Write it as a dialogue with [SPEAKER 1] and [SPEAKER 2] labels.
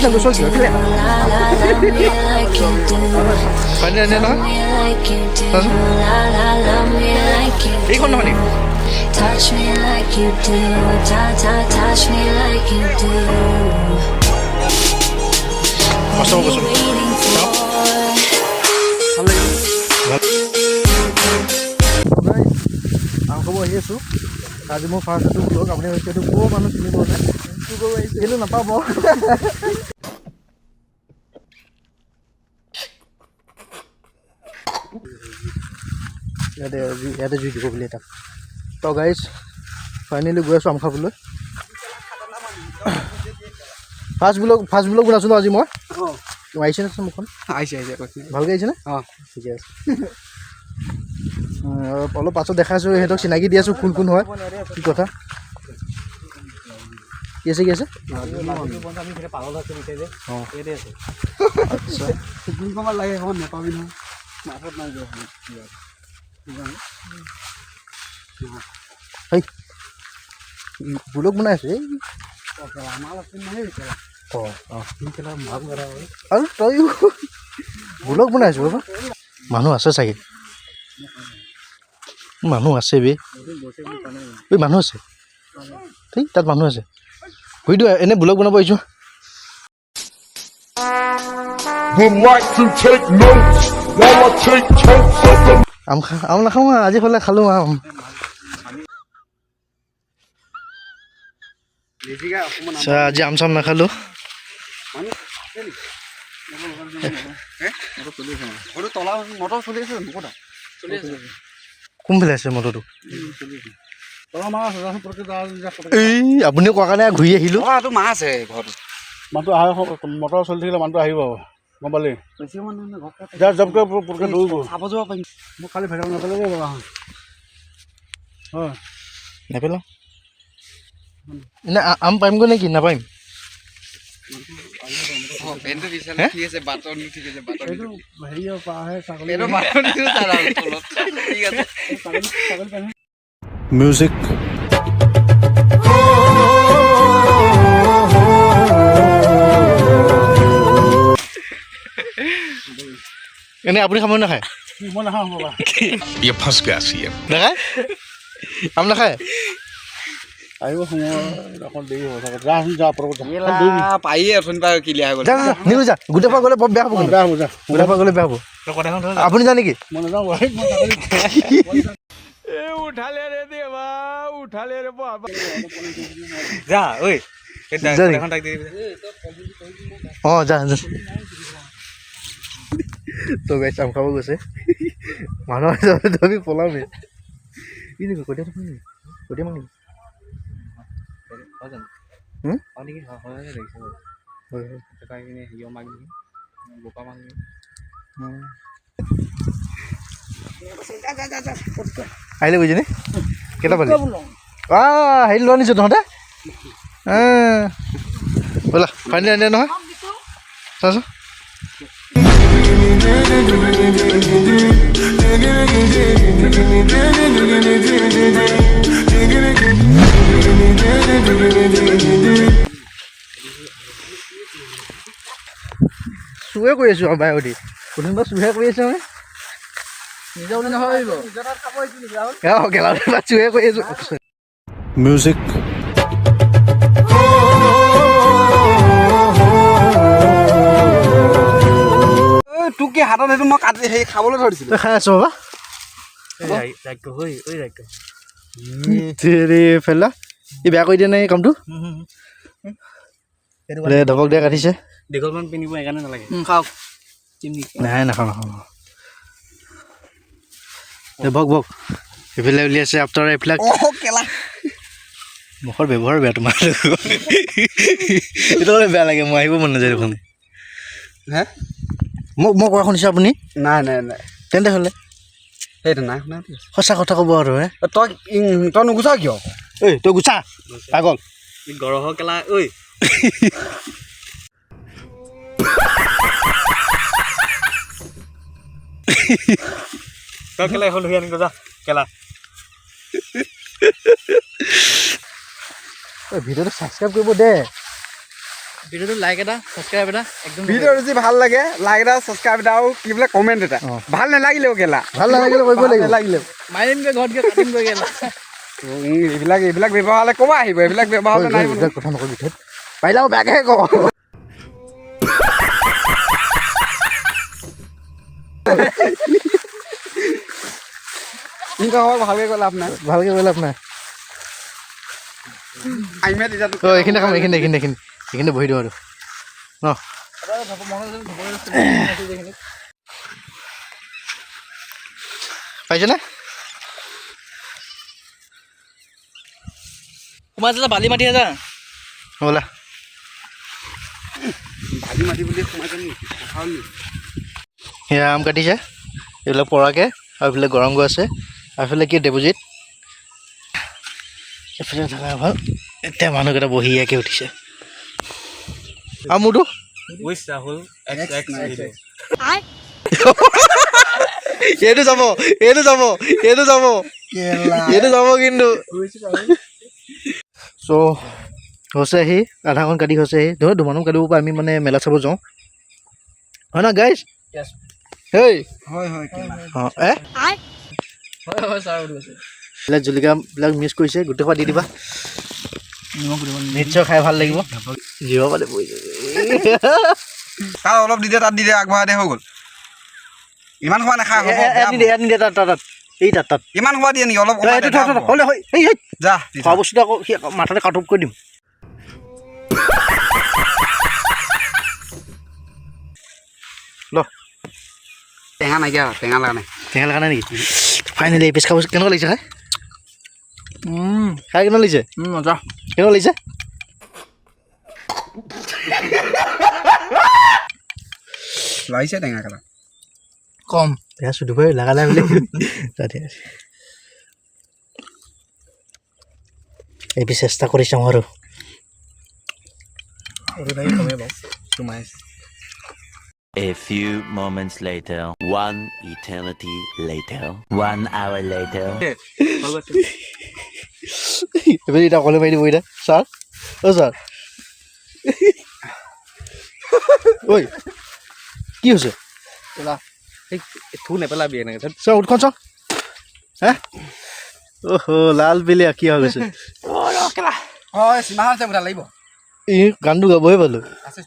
[SPEAKER 1] না গোসল কি ফেলে পানি আনে না এইখন নহয় নেকি
[SPEAKER 2] Touch me like you do, touch me like you do.
[SPEAKER 1] কষ্ট গোসল খবৰ আহি আছোঁ আজি মোৰ ফাৰ্ষ্ট এইটো ব্লগ আপুনি এইটো ক'ৰ মানুহ চিনিব নাই এইটো নাপাব ইয়াতে জুই দিব বুলি তাক তো গাইজ ফাইনেলি গৈ আছোঁ আম খাবলৈ ফাৰ্ষ্ট ব্লগ বনাইছোঁ ন আজি মই আহিছে নে মুখখন
[SPEAKER 3] আহিছে
[SPEAKER 1] ভালকৈ আহিছেনে
[SPEAKER 3] অঁ
[SPEAKER 1] ঠিকে আছে অলপ পাছত দেখাইছোঁ সিহঁতক চিনাকি দি আছোঁ কোন কোন হয় কি কথা কি আছে
[SPEAKER 3] আচ্ছা লাগে এখন নেপাবি নহয় মাছত নাই
[SPEAKER 1] ব্লগ বনাই আছোঁ এই আৰু তয়ো ব্লগ বনাই আছোঁ বাবা মানুহ আছে চাগে মানুহ আছে বে মানুহ আছে ঠিক তাত মানুহ আছে গৈ দিওঁ এনেই ব্লগ বনাব আহিছোঁ আম নাখাওঁ আজি হ'লে খালোঁ আম আজি আম চাম নাখালোঁ কোনফালে আছে মটৰটো এই আপুনিও কোৱা কাৰণে ঘূৰি আহিলোঁ
[SPEAKER 3] মাছ আছে ঘৰত
[SPEAKER 4] মানুহটো আহে মটৰ চলি থাকিলে মানুহটো আহিব গম পালি যাৰ জবকৈ দৌৰিব
[SPEAKER 3] চাব যাব পাৰিম
[SPEAKER 4] মোক খালি ভেজাল নাপালে বাবা হয়
[SPEAKER 1] নেপেলাওঁ এনে আম পাৰিমগৈ নেকি নাপাৰিম
[SPEAKER 4] হেৰিও আহে ছাগলী
[SPEAKER 5] Music.
[SPEAKER 1] এনে আপুনি খাব নাখায়
[SPEAKER 4] মই নাখাওঁ বাবা
[SPEAKER 5] ये फंस गया सीएम
[SPEAKER 1] নাখায় আম নাখায়
[SPEAKER 4] আহিব সময় অকণ দেৰি হ'ব চাগে যা
[SPEAKER 3] পায়ে অথনি পৰা কিলিয়া হৈ গ'ল
[SPEAKER 1] যা নিলো যা গোটেই পৰা গ'লে বৰ বেয়া হ'ব
[SPEAKER 4] বেয়া হ'ব যা
[SPEAKER 1] গোটেই পৰা গ'লে বেয়া হ'ব আপুনি যা নেকি
[SPEAKER 4] মই নাযাওঁ
[SPEAKER 3] যা ঐ
[SPEAKER 1] অঁ যা তো গাইছ আম খাব গৈছে মানুহ আমি পলামে কি নেকি কঠীয়া কঠীয়া মাং আহিলে বুজিনে কেইটা পালি হেৰি লৈ আনিছোঁ তহঁতে ব'লা ফাইনেলি আনিলে নহয় চাচোন চুৱে কৰি আছোঁ বাই সুধি কোনোবা চুহে কৰি আছে মানে নিজৰ বুলি নহয় গেলা চুহে কৰি আছোঁ
[SPEAKER 5] Music.
[SPEAKER 3] তোক কি হাতত সেইটো মই কাটি সেই খাবলৈ ধৰিছিলোঁ
[SPEAKER 1] তই খাই আছ বাবা ফেলা ই বেয়া কৰি দিয়া নাই কামটো ধপক দিয়া কাটিছে
[SPEAKER 3] দীঘলমান পিন্ধিব সেইকাৰণে নালাগে খাওক
[SPEAKER 1] নাই নাখাওঁ বক বক এইফালে উলিয়াইছে আপোনাৰ এইবিলাক মুখৰ ব্যৱহাৰ বেয়া তোমাৰ এইটো কাৰণে বেয়া লাগে মই আহিব মন নাযায় দেখোন
[SPEAKER 3] হে
[SPEAKER 1] মই কোৱা শুনিছোঁ আপুনি
[SPEAKER 3] নাই
[SPEAKER 1] তেন্তে হ'লে
[SPEAKER 3] সেইটো নাই শুনা
[SPEAKER 1] সঁচা কথা ক'ব আৰু হে
[SPEAKER 3] তই নুগুচা কিয়
[SPEAKER 1] ঐ তই গুচা পাগল
[SPEAKER 3] গৰহ কেলা ঐ তই কেলা এখন ধুই আনিব যা কেলা
[SPEAKER 1] ভিডিঅ'টো ছাবস্ক্ৰাইব কৰিব দে ভিডিঅ'টো লাইক এটা ছাবস্ক্ৰাইব এটা একদম
[SPEAKER 3] ভিডিঅ' যদি ভাল লাগে লাইক এটা ছাবস্ক্ৰাইব এটা আৰু কি বোলে কমেণ্ট এটা ভাল নালাগিলেও কেলা
[SPEAKER 1] ভাল নালাগিলে কৰিব লাগিব
[SPEAKER 3] নালাগিলেও
[SPEAKER 1] মাৰিমগৈ ঘৰত গৈ কাটিম গৈ গেলা
[SPEAKER 3] এইবিলাক ব্যৱহাৰ হ'লে ক'বা আহিব এইবিলাক ব্যৱহাৰ হ'লে নাই
[SPEAKER 1] এইবিলাক কথা নকবি ধেত পাৰিলে আৰু বেয়াকেহে কওঁ
[SPEAKER 3] এনেকুৱা হ'ব ভালকৈ ক'লে লাভ নাই
[SPEAKER 1] ভালকৈ কৈ লাভ নাই
[SPEAKER 3] আহিমে তেতিয়া
[SPEAKER 1] এইখিনি কাম এইখিনি বহি দিওঁ আৰু ন পাইছেনে সোমাই যা বালি মাটি যা ব'লা
[SPEAKER 3] ভাজি মাটি বুলি সোমাই যাম নেকি
[SPEAKER 1] সেয়া আম কাটিছে এইবিলাক পৰাকৈ আৰু এইফালে গৰম গৈ আছে আৰু এইফালে কি ডিপজিট এইফালে থকা ভাল এতিয়া মানুহকেইটা বহিয়াকৈ উঠিছে আৰু মোৰতো এইটো যাব কিন্তু চ' হৈছে আহি আধাখন কাটি হৈছে আহি ধৰক দুমানমান কাটিব পৰা আমি মানে মেলা চাব যাওঁ হয় ন গাইজ হেই
[SPEAKER 3] হয়
[SPEAKER 1] অঁ এইবিলাক জলকীয়াবিলাক মিক্স কৰিছে গোটেইসোপা দি দিবা নিশ্চয় খাই ভাল লাগিব জিৰ' পালে পৰি
[SPEAKER 3] তাৰ অলপ দি দে তাত দি দে আগবঢ়াই দে হৈ গ'ল ইমান সময় নাখায় হ'ব
[SPEAKER 1] ইয়াত নিদিয়ে তাত এই তাত
[SPEAKER 3] ইমান সময় দিয়ে নেকি অলপ যা
[SPEAKER 1] খোৱা বস্তুটো আকৌ সি মাথাতে কাটুপ কৰি দিম ল
[SPEAKER 3] টেঙা নাইকিয়া টেঙা লগা নাই
[SPEAKER 1] টেঙা লগা নাই নেকি ফাইনেলি এই পিচ খাব কেনেকুৱা লাগিছে খাই খাই কেনেকুৱা লাগিছে মজা কেনেকুৱা লাগিছে
[SPEAKER 3] লাগিছে টেঙা কালা
[SPEAKER 1] কম এয়া চুটিবই লগা নাই বুলি এই পিচ চেষ্টা কৰি চাওঁ আৰু
[SPEAKER 6] A few moments later, 1 eternity later, 1 hour later.
[SPEAKER 1] এবাৰ এটা অকলে মাৰি দিব এতিয়া ছাৰ অ' ছাৰ ঐ কি হৈছে
[SPEAKER 3] থু নেপেলাবি এনেকৈ
[SPEAKER 1] ছাৰ উঠখন চাওঁ হে অহ' লাল পিলীয়া কি হৈ গৈছে
[SPEAKER 3] হয় চিনেমা আছে বোধ লাগিব
[SPEAKER 1] ই গানটো গাবহে পালোঁ
[SPEAKER 3] আছে